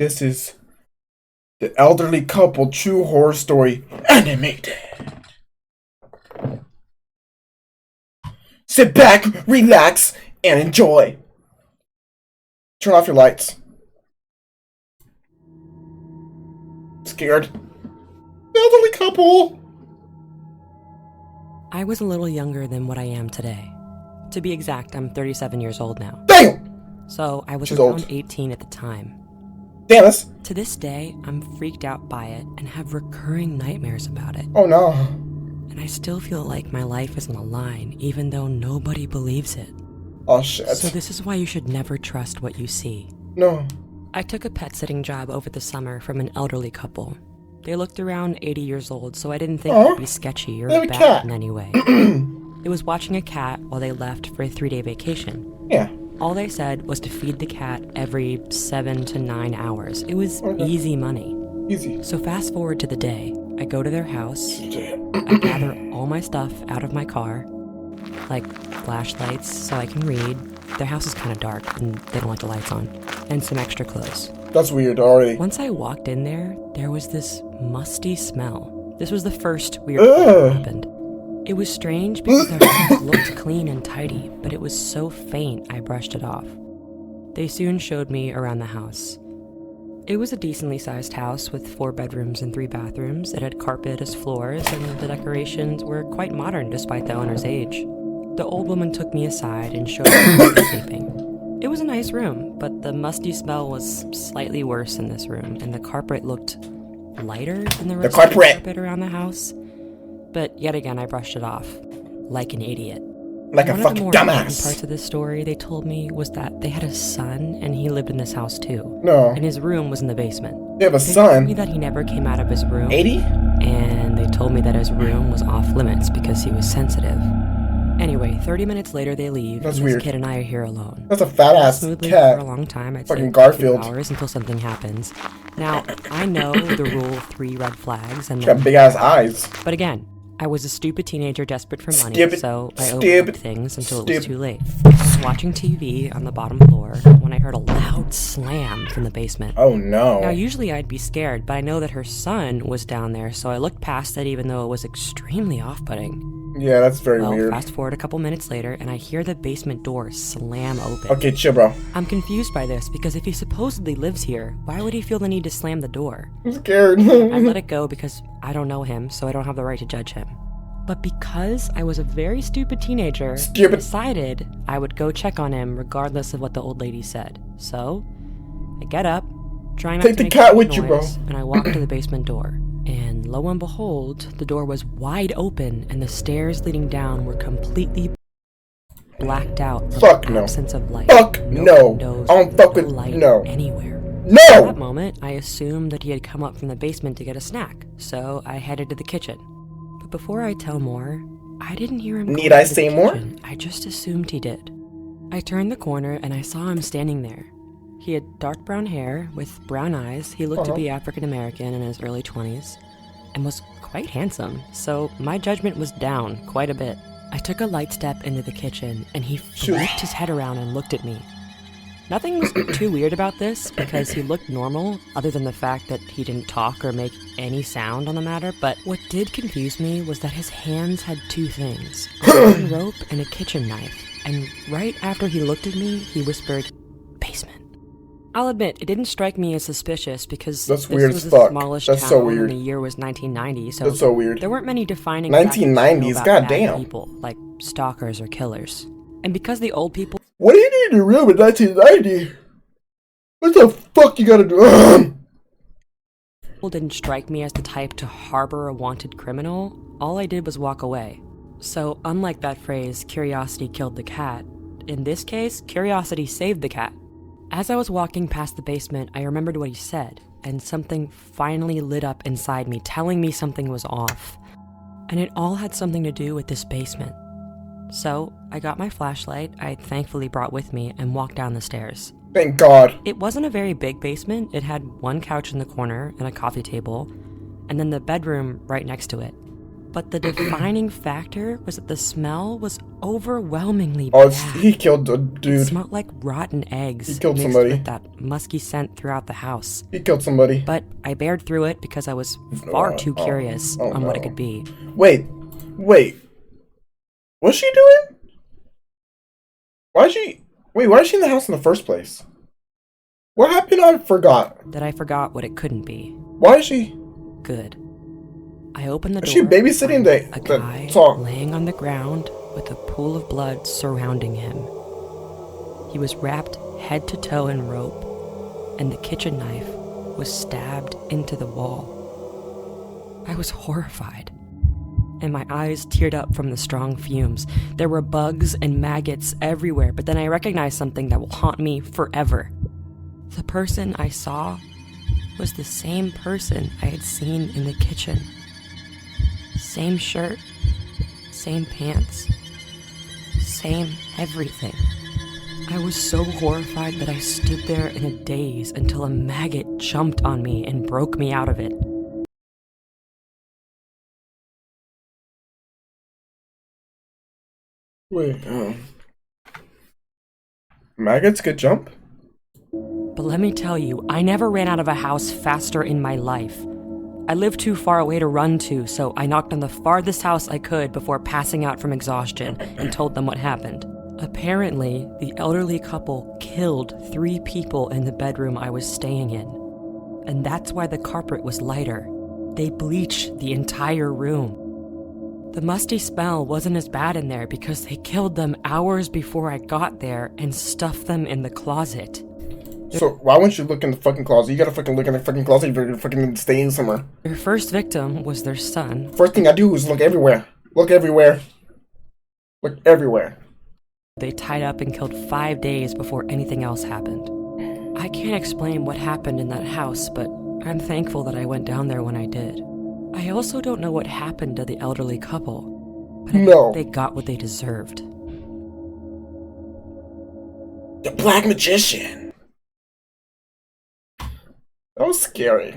This is the elderly couple true horror story animated. Sit back, relax, and enjoy. Turn off your lights. Scared? The elderly couple. I was a little younger than what I am today. To be exact, I'm 37 years old now. Damn! So I was She's around old. 18 at the time. Damn us. To this day, I'm freaked out by it and have recurring nightmares about it. Oh no. And I still feel like my life is on the line, even though nobody believes it. Oh shit. So this is why you should never trust what you see. No. I took a pet sitting job over the summer from an elderly couple. They looked around 80 years old, so I didn't think it would be sketchy or They have a bad cat. in any way. It was watching a cat while they left for a 3-day vacation. Yeah. All they said was to feed the cat every 7 to 9 hours. It was easy money. Easy. So fast forward to the day. I go to their house. I gather all my stuff out of my car, like flashlights so I can read. Their house is kind of dark and they don't like the lights on. And some extra clothes. That's weird already. Once I walked in there was this musty smell. This was the first weird thing that happened. It was strange because their house looked clean and tidy, but it was so faint I brushed it off. They soon showed me around the house. It was a decently sized house with 4 bedrooms and 3 bathrooms. It had carpet as floors, and the decorations were quite modern despite the owner's age. The old woman took me aside and showed me where they were sleeping. It was a nice room, but the musty smell was slightly worse in this room, and the carpet looked lighter than the rest of the carpet around the house. But yet again, I brushed it off, like an idiot. Like a One of the fucking more important dumbass. parts of this story they told me was that they had a son, and he lived in this house too. No. And his room was in the basement. They have a They told me son. that he never came out of his room. 80? And they told me that his room was off limits because he was sensitive. Anyway, 30 minutes later they leave. That's and weird. This kid and I are here alone. That's a fat ass Smoothly cat. for a long time. I'd Fucking say Garfield. 2 hours until something happens. Now, I know the rule of 3 red flags, and Got big ass eyes. but again, I was a stupid teenager desperate for money, Stupid, so I stupid, overlooked things until it was stupid. too late. I was watching TV on the bottom floor when I heard a loud slam from the basement. Oh Now, no. usually I'd be scared, but I know that her son was down there, so I looked past it even though it was extremely off-putting. Yeah, that's very Well, weird. fast forward a couple minutes later, and I hear the basement door slam open. Okay, chill, bro. I'm confused by this, because if he supposedly lives here, why would he feel the need to slam the door? I'm scared. I let it go because I don't know him, so I don't have the right to judge him. But because I was a very stupid teenager, I decided I would go check on him regardless of what the old lady said. So, I get up, try not Take to the make cat any with you, bro. noise, and I walk to the basement door. And lo and behold, the door was wide open and the stairs leading down were completely blacked out from Fuck the no. absence of light. Fuck no. windows, I don't fuck no with- light no. anywhere. At that No! moment, I assumed that he had come up from the basement to get a snack, so I headed to the kitchen. But before I tell more, I didn't hear him. Need go I into the say more? kitchen. I just assumed he did. I turned the corner and I saw him standing there. He had dark brown hair with brown eyes. He looked to be African American in his early 20s and was quite handsome, so my judgment was down quite a bit. I took a light step into the kitchen and he flipped his head around and looked at me. Nothing was too weird about this because he looked normal, other than the fact that he didn't talk or make any sound on the matter, but what did confuse me was that his hands had 2 things, a long rope and a kitchen knife, and right after he looked at me, he whispered, "Basement." I'll admit, it didn't strike me as suspicious because That's this weird was as a fuck. smallish That's town so weird. and the year was 1990, so That's so weird. there weren't many defining 1990s, factors to know about bad goddamn. people, like stalkers or killers. And because the old people What do you need a room in 1990? What the fuck you gotta do? didn't strike me as the type to harbor a wanted criminal, all I did was walk away. So unlike that phrase, curiosity killed the cat, in this case, curiosity saved the cat. As I was walking past the basement, I remembered what he said, and something finally lit up inside me, telling me something was off. And it all had something to do with this basement. So I got my flashlight, I thankfully brought with me, and walked down the stairs. Thank God. It wasn't a very big basement. It had one couch in the corner and a coffee table, and then the bedroom right next to it. But the defining factor was that the smell was overwhelmingly Oh, bad. he killed a It dude. smelled like rotten eggs He killed mixed somebody. with that musky scent throughout the house. He killed somebody. But I bared through it because I was far too curious on what it could be. Wait. What's she doing? Why is she in the house in the first place? What happened? I forgot. That I forgot what it couldn't be. Why is she? Good. I opened the door. Is she babysitting a guy the talk? laying on the ground with a pool of blood surrounding him. He was wrapped head to toe in rope, and the kitchen knife was stabbed into the wall. I was horrified, and my eyes teared up from the strong fumes. There were bugs and maggots everywhere, but then I recognized something that will haunt me forever. The person I saw was the same person I had seen in the kitchen. Same shirt, same pants, same everything. I was so horrified that I stood there in a daze until a maggot jumped on me and broke me out of it. Wait, maggots could jump? But let me tell you, I never ran out of a house faster in my life. I lived too far away to run to, so I knocked on the farthest house I could before passing out from exhaustion and told them what happened. Apparently, the elderly couple killed 3 people in the bedroom I was staying in. And that's why the carpet was lighter. They bleached the entire room. The musty smell wasn't as bad in there because they killed them hours before I got there and stuffed them in the closet. So why wouldn't you look in the fucking closet? You gotta fucking look in the fucking closet if you're fucking staying somewhere. Their first victim was their son. First thing I do is look everywhere. Look everywhere. Look everywhere. They tied up and killed 5 days before anything else happened. I can't explain what happened in that house, but I'm thankful that I went down there when I did. I also don't know what happened to the elderly couple, but I think they got what they deserved. The Black Magician. That was scary.